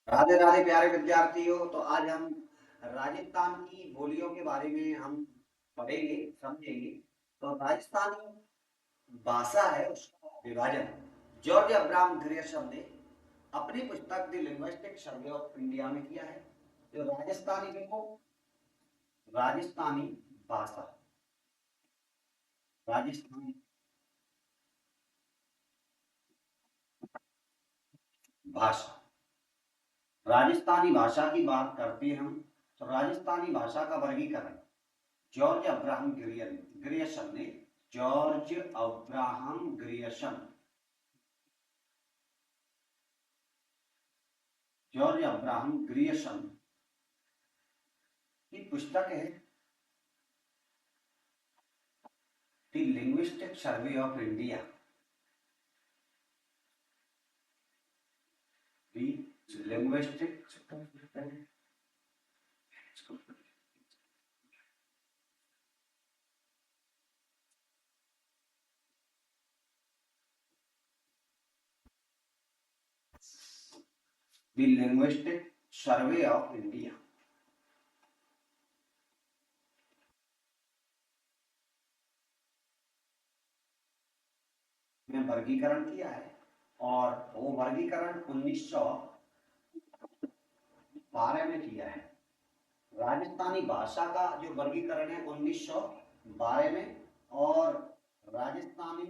राधे राधे प्यारे विद्यार्थियों। तो आज हम राजस्थान की बोलियों के बारे में हम पढ़ेंगे, समझेंगे। तो राजस्थानी भाषा है उसका विभाजन जॉर्ज अब्राहम ग्रियर्सन ने अपनी पुस्तक the linguistic survey of India में किया है। जो राजस्थानी देखो, राजस्थानी भाषा, राजस्थानी भाषा, राजस्थानी भाषा की बात करते हैं हम। तो राजस्थानी भाषा का वर्गीकरण जॉर्ज अब्राहम ग्रियर्सन ने George Abraham Grierson George Abraham Grierson की पुस्तक है the linguistic survey of India. The linguistic the linguistic survey of India में वर्गीकरण किया है। और वो वर्गीकरण 1912 में किया है। राजस्थानी भाषा का जो वर्गीकरण है 1912 में, और राजस्थानी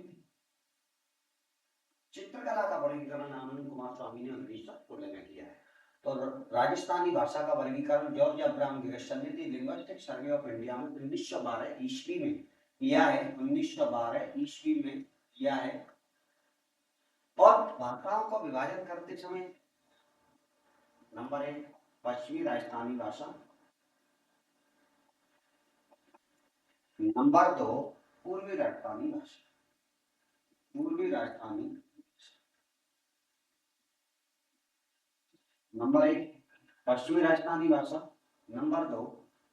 चित्रकला का वर्गीकरण आनंद कुमार स्वामी ने 1916 में किया है। तो राजस्थानी भाषा का वर्गीकरण जॉर्ज अब्राहम ग्रियर्सन ने लिंग्विस्टिक सर्वे ऑफ इंडिया में 1912 ईस्वी में किया है। 1912 ईस्वी में किया है। और भाषाओं का विभाजन करते समय नंबर 1 पश्चिमी राजस्थानी भाषा, नंबर 2 पूर्वी राजस्थानी भाषा, पूर्वी राजस्थानी, नंबर 1 पश्चिमी राजस्थानी भाषा, नंबर 2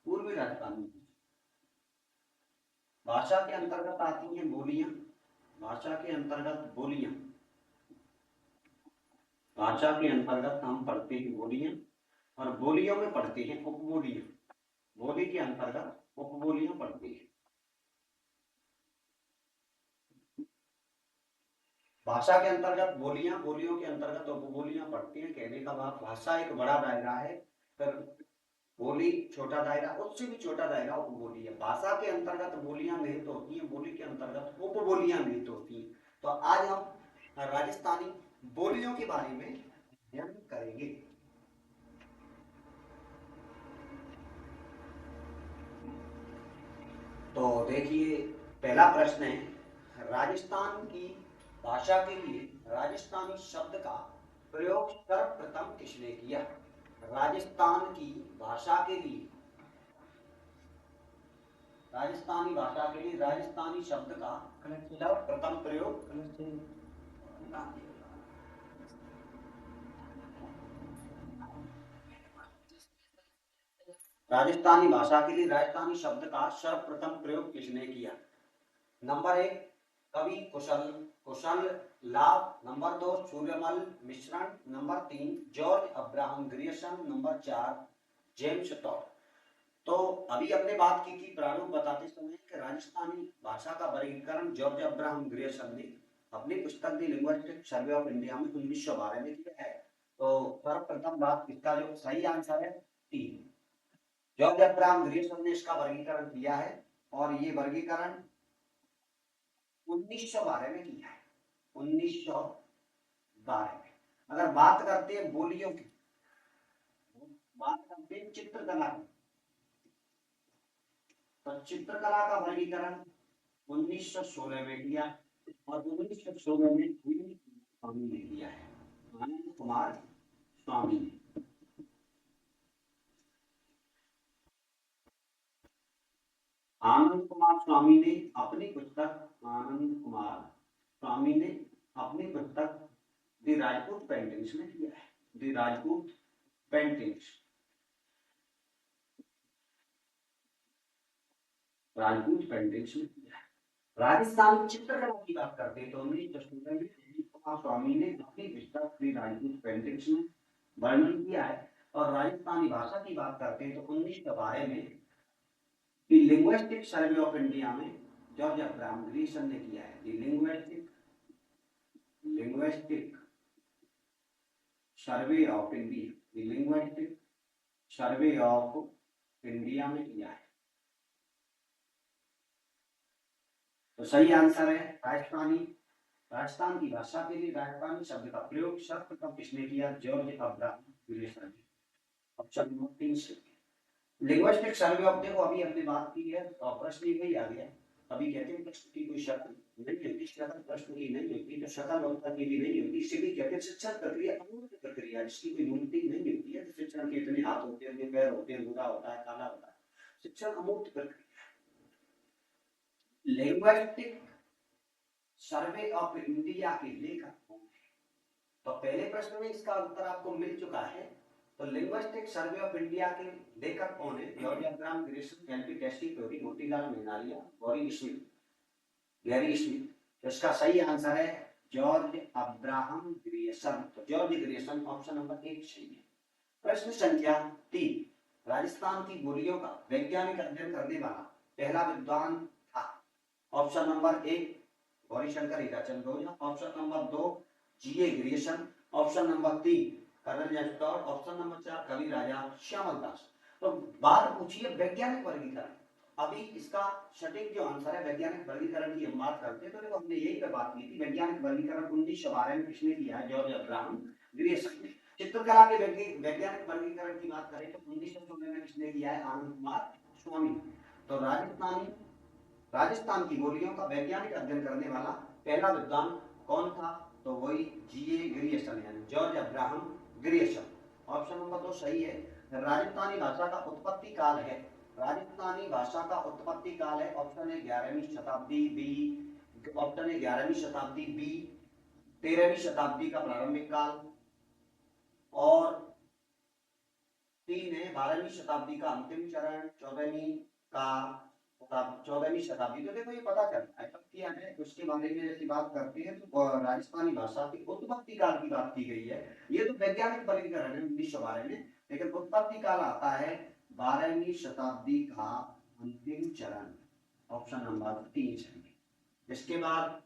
पूर्वी राजस्थानी भाषा। के अंतर्गत आती हैं बोलियां, भाषा के अंतर्गत बोलियां, भाषा के अंतर्गत हम पढ़ते हैं बोलियां, और बोलियों में पढ़ते हैं उपबोलियां। बोली के अंतर्गत उपबोलियां पढ़ते हैं। भाषा के अंतर्गत बोलियां, बोलियों के अंतर्गत उपबोलियां पढ़ते हैं। कहने का भाव भाषा एक बड़ा दायरा है, फिर बोली छोटा दायरा, उससे भी छोटा दायरा उपबोली है। भाषा के अंतर्गत बोलियां निहित होती हैं, बोली के अंतर्गत उपबोलियां निहित होती हैं। तो आज हम राजस्थानी बोलियों के बारे में अध्ययन करेंगे। तो देखिए, पहला प्रश्न है, राजस्थान की भाषा के लिए राजस्थानी शब्द का प्रयोग सर्वप्रथम किसने किया? राजस्थान की भाषा के लिए, राजस्थानी भाषा के लिए राजस्थानी शब्द का सर्वप्रथम प्रयोग राजस्थानी भाषा के लिए राजस्थानी शब्द का सर्वप्रथम प्रयोग किसने किया? नंबर 1 कवि कुशल कुशल लाभ, number 2 Suryamal Mishran, number 3 George Abraham Grierson, number 4 James Tod. तो अभी हमने बात की थी प्रारूप बताते समय कि राजस्थानी भाषा का वर्गीकरण जॉर्ज अब्राहम ग्रियर्सन ने अपनी पुस्तक the linguistic survey of India में 1912 में किया है। तो सर्वप्रथम बात, इसका जो सही आंसर है 3, जॉर्ज अब्राहम ग्रियर्सन ने इसका वर्गीकरण किया है। और ये वर्गीकरण 1912 में किया है, 1912 में। अगर बात करते हैं बोलियों की, बात करते हैं चित्रकला की, तो चित्रकला का वर्गीकरण 1916 में किया, और 1916 में स्वामी ने किया है, आनंद कुमार स्वामी ने। आनंद कुमार स्वामी ने अपनी पुस्तक आनंद कुमार स्वामी ने अपनी पुस्तक द राजपूत पेंटिंग्स में किया है, the Rajput paintings, Rajput paintings में किया है। राजस्थानी चित्रकला की बात करते हैं तो 1916 में आनंद कुमार स्वामी ने अपनी पुस्तक द राजपूत पेंटिंग्स में वर्णन किया है। और राजस्थानी भाषा की बात करते हैं तो 1912 में लिंग्विस्टिक सर्वे ऑफ इंडिया में जॉर्ज अब्राहम ग्रीसन ने किया है। Linguistic survey of India, linguistic survey of India में किया है। तो सही आंसर है राजस्थानी। राजस्थान की भाषा के लिए राजस्थानी शब्द का प्रयोग सर्वप्रथम किसने किया? जॉर्ज अब्राहम ग्रीसन ने। ऑप्शन नंबर 3 से। लिंग्विस्टिक सर्वे ऑफ, देखो अभी हमने बात की है तो प्रश्न यही आ गया। अभी कहते हैं प्रश्न की कोई शक्ल नहीं होती, शक्ल प्रश्न की नहीं होती, तो शक्ल वक्ता की भी नहीं होती, इसीलिए कहते हैं शिक्षण प्रक्रिया अमूर्त प्रक्रिया, जिसकी कोई मूर्ति नहीं होती है। शिक्षण के इतने हाथ होते हैं, पैर होते हैं, गोरा होता है, काला होता है, शिक्षण अमूर्त प्रक्रिया। लिंग्विस्टिक सर्वे ऑफ इंडिया के लेखक कौन है? तो पहले प्रश्न में इसका उत्तर आपको मिल चुका है। तो लिंग्विस्टिक सर्वे ऑफ इंडिया के लेखक कौन है? George Abraham Grierson, L P Tessitori, Motilal Menaria, गॉरी स्मिथ, गैरी स्मिथ। तो इसका सही आंसर है जॉर्ज अब्राहम ग्रीसन। तो जॉर्ज ग्रीसन ऑप्शन नंबर 1 सही है। प्रश्न संख्या 3, राजस्थान की बोलियों का वैज्ञानिक अध्ययन करने वाला पहला विद्वान था। Option number 1 Gaurishankar Hirachand Ojha, option number 2 G A Grierson, option number 3 colonel James Tod, option number 4 कवि राजा श्यामल दास। तो बात पूछिए वैज्ञानिक वर्गीकरण। अभी इसका सटीक जो आंसर है वैज्ञानिक वर्गीकरण की हम बात करते हैं तो देखो हमने यही पे बात की थी। वैज्ञानिक वर्गीकरण 1912 में किसने किया है? जॉर्ज अब्राहम ग्रीसन ने। चित्रकला के वैज्ञानिक वर्गीकरण की बात करें तो 1916 में किसने किया है? आनंद कुमार स्वामी। तो राजस्थान की बोलियों का वैज्ञानिक अध्ययन करने वाला पहला विद्वान कौन था? तो वही जीए ग्रीसन, यानी George Abraham Grierson. Option number 2 सही है। राजस्थानी भाषा का उत्पत्ति काल है, राजस्थानी भाषा का उत्पत्ति काल है, ऑप्शन है 11वीं शताब्दी बी, ऑप्शन है 11वीं शताब्दी बी, 13वीं शताब्दी का प्रारंभिक काल, और 3 है 12वीं शताब्दी का अंतिम चरण, 14वीं शताब्दी। तो देखो ये पता चलता है कब किया है। उसके बारे में जैसी बात करते हैं तो राजस्थानी भाषा की उत्पत्ति काल की बात की गई है। ये तो वैज्ञानिक वर्गीकरण है 1912 में, लेकिन उत्पत्ति काल आता है 12वीं शताब्दी का अंतिम चरण। ऑप्शन नंबर 3 सही। इसके बाद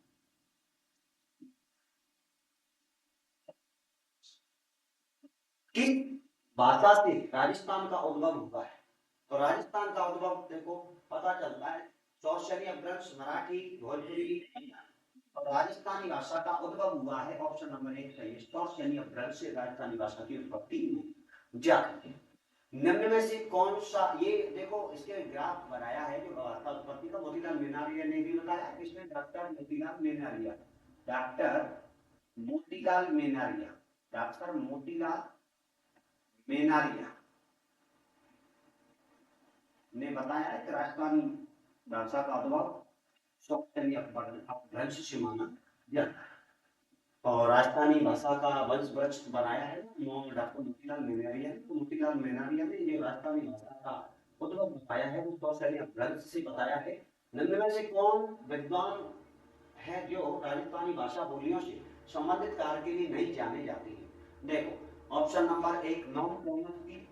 किस भाषा से राजस्थान का उद्भव हुआ है? तो राजस्थान का उद्भव देखो पता चलता है सौशल्य अपभ्रंश, मराठी, भोजपुरी। और राजस्थानी भाषा का उद्भव हुआ है, ऑप्शन नंबर 1 सही है, सौशल्य अपभ्रंश से राजस्थानी भाषा की उत्पत्ति हुई जाती है। निम्न में से कौन सा, ये देखो इसके ग्राफ बनाया है जो भाषा उत्पत्ति का, मोतीलाल मेहनारिया ने भी बताया। इसमें doctor Motilal Menaria, doctor Motilal Menaria, doctor Motilal Menaria ने बताया है कि राजस्थानी भाषा का उद्भव सौशल्य अपभ्रंश से माना जाता है। और राजस्थानी भाषा का वंश वृक्ष बनाया है डॉक्टर मोतीलाल मेहनारिया ने। तो मोतीलाल मेहनारिया ने जो राजस्थानी भाषा का उद्भव बताया है वो सौशल्य अपभ्रंश से बताया है। निम्न में से कौन विद्वान है जो राजस्थानी भाषा बोलियों से संबंधित कार्य के लिए नहीं जाने जाते हैं? देखो option number 1 Noam Chomsky,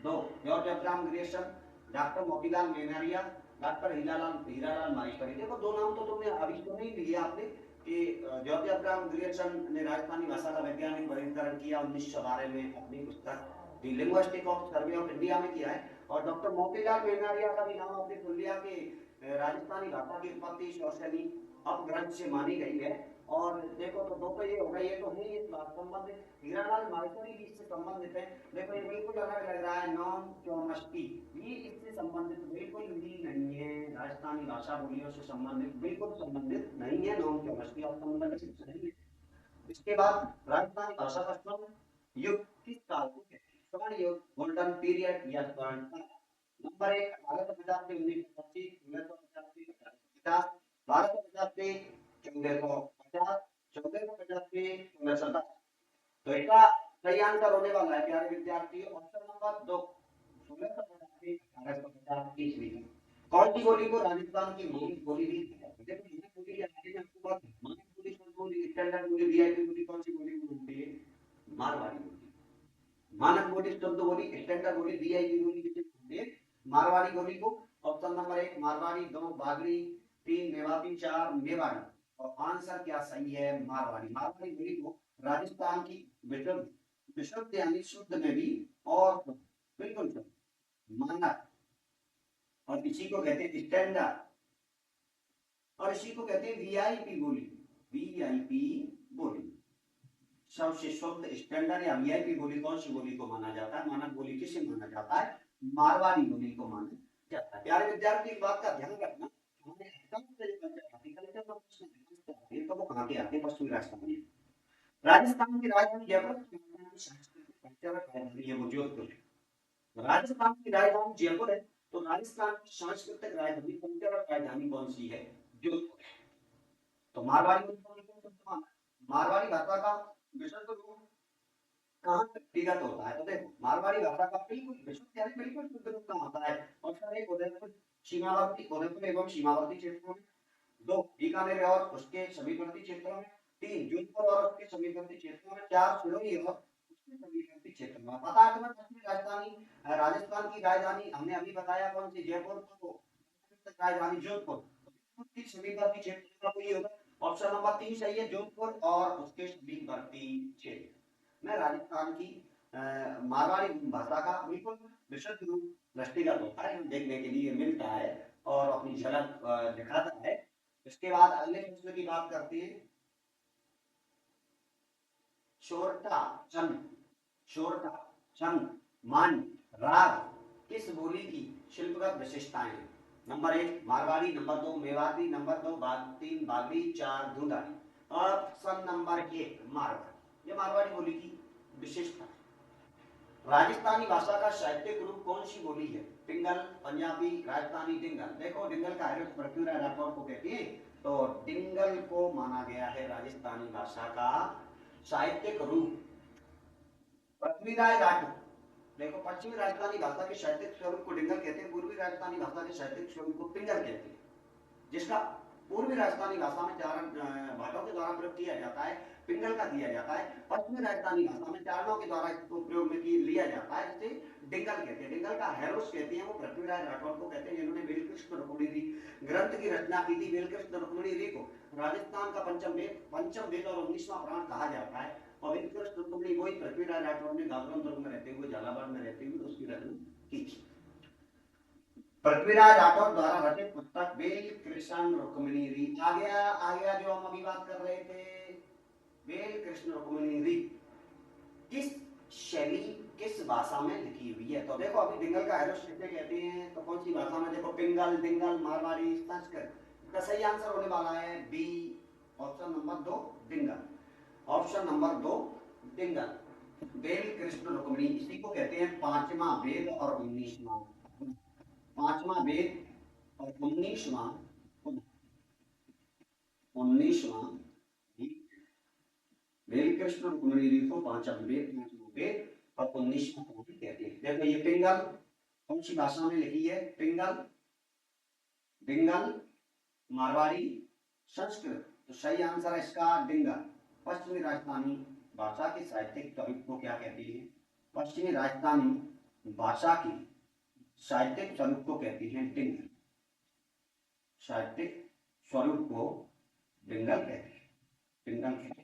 2 George Abraham Grierson, doctor Motilal Menaria, doctor Hiralal Maheshwari. देखो दो नाम तो तुमने अभी तो नहीं लिए आपने कि जॉर्ज अब्राहम ग्रीसन ने राजस्थानी भाषा का वैज्ञानिक वर्गीकरण किया 1912 में अपनी पुस्तक the linguistic of survey of India में किया है। और डॉक्टर मोतीलाल मेहनारिया का भी नाम आपने सुन लिया कि राजस्थानी भाषा की उत्पत्ति सौशल्य अपभ्रंश से मानी गई है। और देखो तो दो तो ये हो गई, ये तो है इस बात संबंधित। हीरालाल माहेश्वरी भी इससे संबंधित है। देखो ये बिल्कुल अलग लग रहा है, नॉन चोमस्की, ये इससे संबंधित बिल्कुल भी नहीं है, राजस्थानी भाषा बोलियों से संबंधित बिल्कुल संबंधित नहीं है, नॉन चोमस्की ऑप्शन नंबर 6 नहीं है। इसके बाद राजस्थानी भाषा का स्वर्ण युग किस काल को कहते हैं? स्वर्ण युग, गोल्डन पीरियड या स्वर्ण काल? नंबर 1 1850 से 1925, 1950 से 1850, 1250 से 1450, 1450 से 1910। तो इसका सही आंसर होने वाला है प्यारे विद्यार्थी ऑप्शन नंबर 2 1650 से 1850 ईस्वी तक। कौन सी बोली को राजस्थान की मूल बोली भी कहा जाता है? देखो मूल बोली के आगे में आपको बात मानक बोली, शॉर्ट बोली, स्टैंडर्ड बोली, वीआईपी बोली, कौन सी बोली को बोलते हैं? मारवाड़ी बोली। मानक बोली, शुद्ध बोली, स्टैंडर्ड बोली, वीआईपी बोली किसे बोलते हैं? मारवाड़ी बोली को। Option number 1 Marwari, 2 Bagri, 3 Mewati, 4 Mewari. और आंसर क्या सही है? मारवाड़ी। मारवाड़ी बोली को राजस्थान की विशुद्ध, विशुद्ध यानी शुद्ध में भी, और बिल्कुल शुद्ध, मानक, और इसी को कहते हैं स्टैंडर्ड, और इसी को कहते हैं वीआईपी बोली। वीआईपी बोली सबसे शुद्ध, स्टैंडर्ड या वीआईपी बोली कौन सी बोली को माना जाता है? मानक बोली किसे माना जाता है? मारवाड़ी बोली को माना जाता है। प्यारे विद्यार्थी, एक बात का ध्यान रखना, हमारे एग्जाम से जो कल्चर आती है, कल्चर में प्रश्न आते हैं, तो वो कहाँ के आते हैं? पश्चिमी राजस्थान में। राजस्थान की राजधानी जयपुर, सांस्कृतिक कल्चर राजधानी है वो जोधपुर है। राजस्थान की राजधानी जयपुर है, तो राजस्थान की सांस्कृतिक राजधानी, कल्चरल राजधानी कौन सी है? जोधपुर। तो मारवाड़ी बोली को मारवाड़ी भाषा का विशुद्ध रूप कहाँ व्यक्तिगत होता है? तो देखो, मारवाड़ी भाषा का बिल्कुल विशुद्ध यानी बिल्कुल शुद्ध रूप कहाँ होता है? ऑप्शन 1 उदयपुर, सीमावर्ती, उदयपुर एवं सीमावर्ती क्षेत्रों में। 2 बीकानेर और उसके समीपवर्ती क्षेत्रों में। 3 जोधपुर और उसके समीपवर्ती क्षेत्रों में। 4 सिरोही और उसके समीपवर्ती क्षेत्रों में। पता है तुम्हें पश्चिमी राजधानी, राजस्थान की राजधानी हमने अभी बताया कौन सी? जयपुर। तो राजधानी जोधपुर, उसके समीपवर्ती क्षेत्र का ये होगा। ऑप्शन नंबर 3 सही है, जोधपुर और उसके समीपवर्ती क्षेत्र में राजस्थान की मारवाड़ी भाषा का बिल्कुल विशुद्ध रूप दृष्टिगत होता है, देखने के लिए मिलता है और अपनी झलक दिखाता है। इसके बाद अगले प्रश्न की बात करते हैं। शोरठा छंद, शोरठा छंद, मान, राग किस बोली की शिल्पगत विशेषताएं हैं? Number 1 Marwari, number 2 Mewati, number 2 3 Bagri, 4 Dhundhari. Option number 1 Marwari, ये मारवाड़ी बोली की विशेषता। राजस्थानी भाषा का साहित्यिक रूप कौन सी बोली है? पिंगल, पंजाबी, राजस्थानी, डिंगल। देखो, डिंगल का आर्य पृथ्वीराज राठौर को कहते हैं, तो डिंगल को माना गया है राजस्थानी भाषा का साहित्यिक रूप। पृथ्वीराज राठौर, देखो, पश्चिमी राजस्थानी भाषा के साहित्यिक स्वरूप को डिंगल कहते हैं, पूर्वी राजस्थानी भाषा के साहित्यिक स्वरूप को पिंगल कहते हैं, जिसका पूर्वी राजस्थानी भाषा में चारण भाटों के द्वारा प्रयोग किया जाता है, पिंगल का दिया जाता है। पश्चिमी राजस्थानी भाषा में चारणों के द्वारा इसको प्रयोग में लिया जाता है, जिसे डिंगल कहते हैं। डिंगल का हेरोस कहते हैं वो पृथ्वीराज राठौर को कहते हैं, जिन्होंने बेलकृष्ण रुक्मिणी ग्रंथ की रचना की थी। बेलकृष्ण रुक्मिणी को राजस्थान का पंचम वेद और 19वां प्राण कहा जाता है। और बेलकृष्ण रुक्मिणी वही पृथ्वीराज राठौर ने गागरन दुर्ग में रहते हुए, झालावाड़ में रहते हुए उसकी रचना की थी। पृथ्वीराज राठौर द्वारा रचित पुस्तक बेल कृष्ण रुक्मिणी आ गया जो हम अभी बात कर रहे थे, बेल कृष्ण रुक्मिणी किस शैली, किस भाषा में लिखी हुई है? तो देखो, अभी डिंगल का हेरोस किसे कहते हैं, तो कौन सी भाषा में? देखो, पिंगल, डिंगल, मारवाड़ी, संस्कृत। इसका सही आंसर होने वाला है B, option number 2 Dingal. Option number 2 Dingal. बेल कृष्ण रुक्मिणी, इसी को कहते हैं पांचवा वेद और 19वां, पांचवा वेद और 19वां, 19वां वेद कृष्ण रुक्मिणी को पांचवा वेद और 19वां कहते हैं। देखो, ये पिंगल कौन सी भाषा में लिखी है? पिंगल, डिंगल, मारवाड़ी, संस्कृत। तो सही आंसर है इसका डिंगल। पश्चिमी राजस्थानी भाषा के साहित्यिक स्वरूप को क्या कहते हैं? पश्चिमी राजस्थानी भाषा की साहित्यिक स्वरूप को कहते हैं डिंगल। साहित्यिक स्वरूप को डिंगल कहते हैं, डिंगल कहते हैं।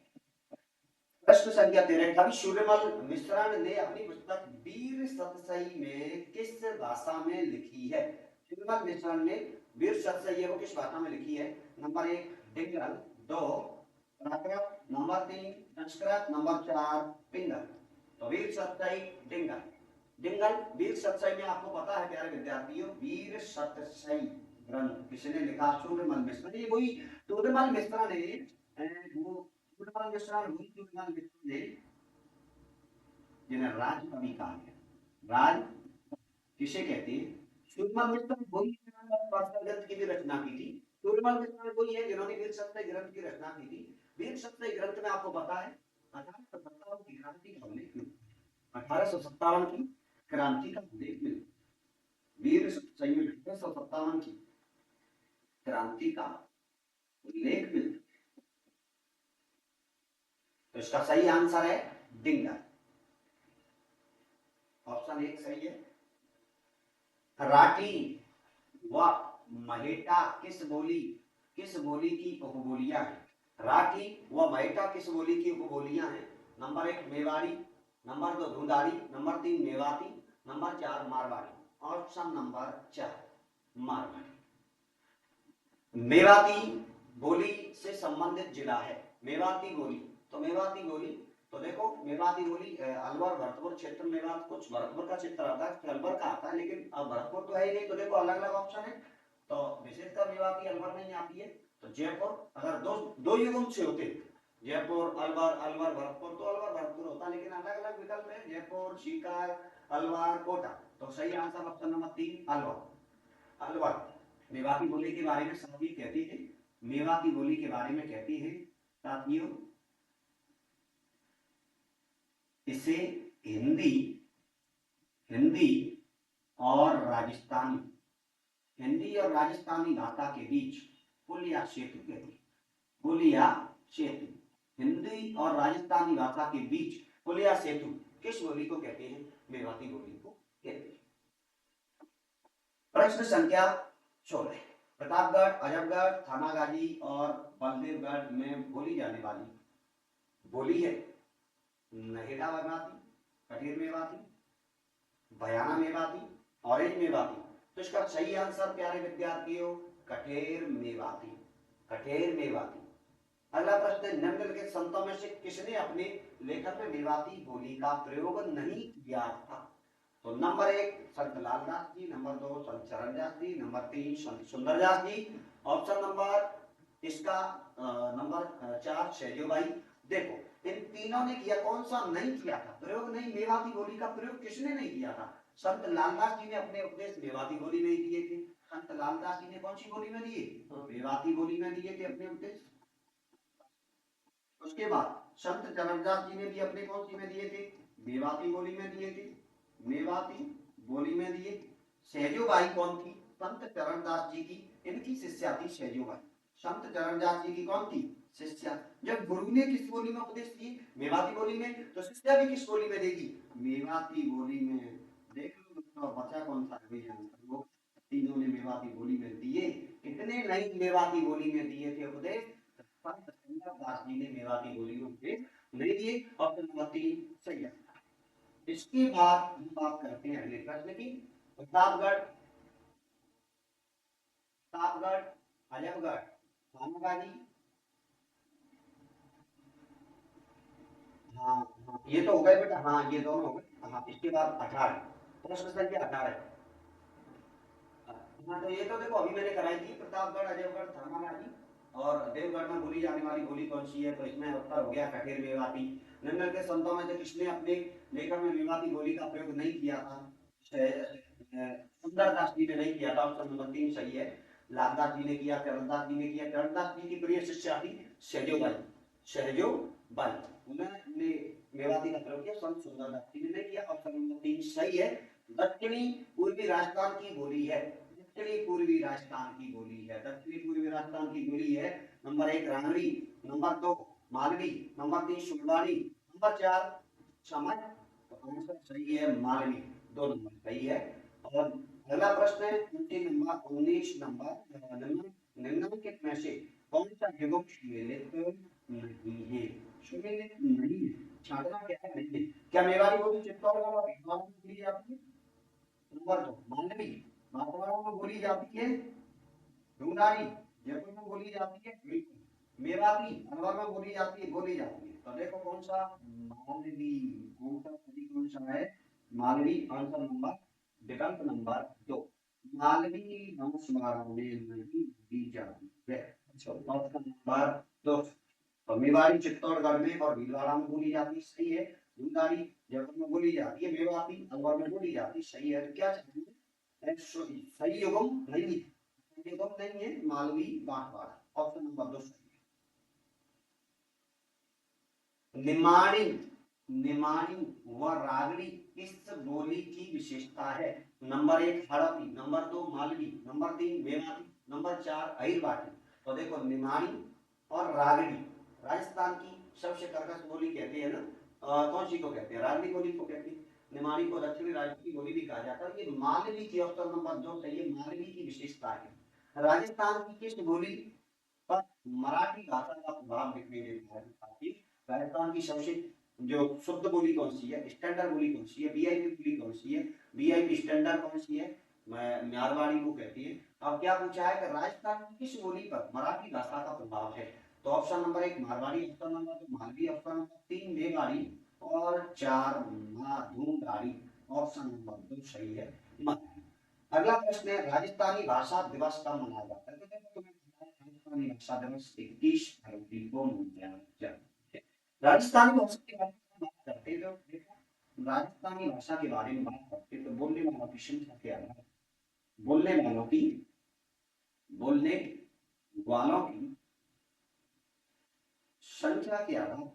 प्रश्न संख्या 13, कवि सूर्यमल मिश्रण ने अपनी पुस्तक वीर सतसई में किस भाषा में लिखी है? सूर्यमल मिश्रण ने वीर सतसई वो किस भाषा में लिखी है? नंबर 1 डिंगल, 2 प्राकृत, नंबर 3 संस्कृत, नंबर 4 पिंगल। तो वीर सतसई डिंगल, डिंगल वीर सतसई में आपको पता है प्यारे विद्यार्थियों, वीर सतसई ग्रंथ किसने लिखा? सूर्यमल मिश्रण। ये वही सूर्यमल मिश्रण है, वो सूर्यमल मिश्रण वही सूर्यमल मिश्रण है जिन्हें राज कवि कहा गया। राज किसे कहते हैं? सूर्यमल मिश्रण वही ग्रंथ की भी रचना की थी। सूर्यमल मिश्रण वही है जिन्होंने वीर सतसई ग्रंथ की रचना की थी। वीर सतसई ग्रंथ में आपको पता है 1857 की क्रांति का उल्लेख मिलता है। 1857 की क्रांति का उल्लेख मिलता है। वीर सतसई में 1857 की क्रांति का उल्लेख मिलता है। तो इसका सही आंसर है डिंगल। ऑप्शन एक सही है। राठी व महेटा किस बोली की उपबोलियां हैं? राठी व महेटा किस बोली की उपबोलियां हैं? नंबर एक मेवाड़ी, नंबर दो धुंधारी, नंबर तीन मेवाती, नंबर चार मारवाड़ी। ऑप्शन नंबर चार मारवाड़ी। मेवाती बोली से संबंधित जिला है। मेवाती बोली, तो मेवाती बोली, तो देखो मेवाती बोली अलवर भरतपुर क्षेत्र मेवात, कुछ भरतपुर का क्षेत्र आता है, अलवर का आता है, लेकिन अब भरतपुर तो है ही नहीं, तो देखो अलग अलग ऑप्शन है। तो विशेषकर मेवाती अलवर में ही आती है। तो जयपुर, अगर दो दो युग्म से होते, जयपुर अलवर, अलवर भरतपुर, तो अलवर भरतपुर होता, लेकिन अलग अलग विकल्प है, जयपुर, सीकर, अलवर, कोटा। तो सही आंसर ऑप्शन नंबर तीन अलवर। अलवर मेवाती बोली के बारे में सभी कहती है, मेवाती बोली के बारे में कहती है साथियों, इसे हिंदी हिंदी और राजस्थानी भाषा के बीच पुल या सेतु कहती है। पुल या सेतु, हिंदी और राजस्थानी भाषा के बीच पुल या सेतु किस बोली को कहते हैं? मेवाती बोली को कहते हैं। प्रश्न संख्या 16, प्रतापगढ़, अजबगढ़, थानागाजी और बलदेवगढ़ में बोली जाने वाली बोली है नहेड़ा मेवाती, कठेर मेवाती, बयाना मेवाती, ऑरेंज मेवाती। तो इसका सही आंसर प्यारे विद्यार्थियों कठेर मेवाती, कठेर मेवाती। अगला प्रश्न है, निम्नलिखित संतों में से किसने अपने लेखन में मेवाती बोली का प्रयोग नहीं किया था? तो नंबर एक संत लालदास जी, नंबर दो संत चरणदास जी, नंबर तीन संत सुंदरदास जी, ऑप्शन नंबर इसका नंबर चार शहजोबाई। देखो इन तीनों ने किया, कौन सा नहीं किया था प्रयोग? नहीं, मेवाती बोली का प्रयोग किसने नहीं किया था? संत लालदास जी ने अपने उपदेश मेवाती बोली में ही दिए थे। संत लालदास जी ने कौन सी बोली में दिए? मेवाती बोली में दिए थे अपने उपदेश। उसके बाद संत चरणदास जी ने भी अपने कौन सी में दिए थे? मेवाती बोली में दिए थे, मेवाती बोली में दिए। सहजोबाई कौन थी? संत चरणदास जी की इनकी शिष्या थी सहजोबाई। संत चरणदास जी की कौन थी? शिष्या। जब गुरु ने किस बोली में उपदेश दिए? मेवाती बोली में, तो शिष्या भी किस बोली में देगी? मेवाती बोली में। देख लो दोस्तों बचा कौन सा वो तीनों ने मेवाती बोली में दिए। कितने नहीं मेवाती बोली में दिए थे उपदेश? संत सुंदरदास जी ने मेवाती बोली में उपदेश नहीं दिए। ऑप्शन नंबर तीन सही है। इसके बाद हम बात करते हैं अगले प्रश्न की। प्रतापगढ़, प्रतापगढ़, अजबगढ़, थानागाजी, हाँ हाँ ये तो हो गए बेटा, हाँ ये दोनों हो गए। हाँ इसके बाद 18, प्रश्न संख्या 18। हाँ तो ये तो देखो अभी मैंने कराई थी, प्रतापगढ़, अजबगढ़, थानागाजी और देवगढ़ में बोली जाने वाली बोली कौन सी है? तो इसमें उत्तर हो गया कठेर मेवाती। निम्नलिखित के संतों में से किसने अपने लेखन में मेवाती बोली का प्रयोग नहीं किया था? सुंदरदास जी ने नहीं किया था, ऑप्शन नंबर तीन सही है। लालदास जी ने किया, चरणदास जी ने किया। चरणदास जी की प्रिय शिष्या थी सहजोबाई, सहजोबाई, उन्होंने मेवाती का प्रयोग किया, संत सुंदरदास जी ने नहीं किया। ऑप्शन नंबर तीन सही है। दक्षिणी पूर्वी राजस्थान की बोली है, दक्षिणी पूर्वी राजस्थान की बोली है, दक्षिणी पूर्वी राजस्थान की बोली है। नंबर एक रांगड़ी, नंबर दो मालवी, नंबर तीन सुरवाड़ी, नंबर चार समझ। तो आंसर सही है मालवी, दो नंबर सही है। और अगला प्रश्न है 19 नंबर, निम्नलिखित में से कौन सा युग्म सुमेलित नहीं है? सुमेलित नहीं है, छात्रा क्या है नहीं है। क्या मेवाड़ी बोली चित्तौड़गढ़ और भिलवाड़ा में बोली जाती है? नंबर दो मालवी बांसवाड़ा में बोली जाती है, ढूंढारी जयपुर में बोली जाती है, बिल्कुल। मेवाती अलवर में बोली जाती है। तो देखो कौन सा? मालवी। कौन सा सही कौन सा है? मालवी आंसर नंबर विकल्प नंबर दो, मालवी बांसवाड़ा में नहीं बोली जाती है। अच्छा ऑप्शन नंबर दो। तो मेवाड़ी चित्तौड़गढ़ में और भीलवाड़ा में बोली जाती है, सही है। ढूंढारी जयपुर में बोली जाती है, मेवाती अलवर में बोली जाती है, सही है। तो क्या चाहिए? सही युग्म नहीं, युग्म नहीं है मालवी बांसवाड़ा, ऑप्शन नंबर दो सही है। निमाड़ी, निमाड़ी व रागड़ी किस बोली की विशेषता है? नंबर एक हड़प्पी, नंबर दो मालवी, नंबर तीन मेवाती, नंबर चार अहिरवाटी। तो देखो निमाड़ी और रागड़ी राजस्थान की सबसे कर्कश बोली कहते हैं ना, कौन सी को कहते हैं? रागड़ी बोली को कहते हैं। निमाड़ी को दक्षिणी राज्य की बोली भी कहा जाता है। ये मालवी की ऑप्शन नंबर 2 सही है, मालवी की विशेषता है। राजस्थान की किस बोली पर मराठी भाषा का प्रभाव दिखाई देता है? ताकि राजस्थान की सबसे जो शुद्ध बोली कौन सी है, स्टैंडर्ड बोली कौन सी है, वीआईपी बोली कौन सी है, वीआईपी स्टैंडर्ड कौन सी है, मारवाड़ी को कहती है। अब क्या पूछा है कि राजस्थान की किस बोली पर मराठी भाषा का प्रभाव है? तो option number 1 Marwari, option number 2 Malvi, option number 3 Mewari और 4 धूमधाड़ी। ऑप्शन नंबर 2 सही है मराठी। अगला प्रश्न है राजस्थानी भाषा दिवस कब मनाया जाता है? तो देखो तुम्हें राजस्थानी भाषा दिवस 21 फरवरी को मनाया जाता है। राजस्थानी भाषा के बारे में बात करते हैं तो देखो राजस्थानी भाषा के बारे में बात करते हैं तो बोलने वालों की संख्या क्या है? बोलने वालों की बोलने वालों की संख्या के आधार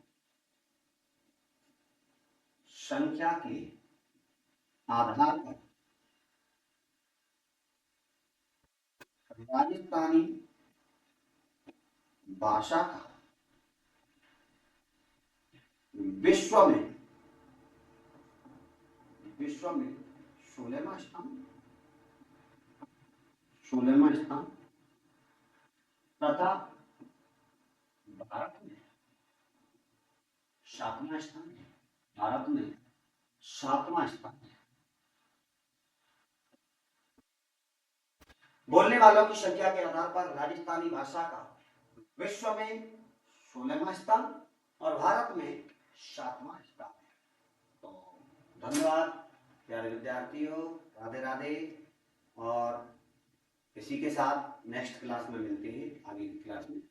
संख्या के आधार पर राजस्थानी भाषा का विश्व में 16वां स्थान 16वां स्थान तथा भारत में 7वां स्थान, भारत में 7वां स्थान। बोलने वालों की संख्या के आधार पर राजस्थानी भाषा का विश्व में 16वां स्थान और भारत में 7वां स्थान है। तो धन्यवाद प्यारे विद्यार्थियों, राधे राधे। और इसी के साथ नेक्स्ट क्लास में मिलते हैं, आगे की क्लास में।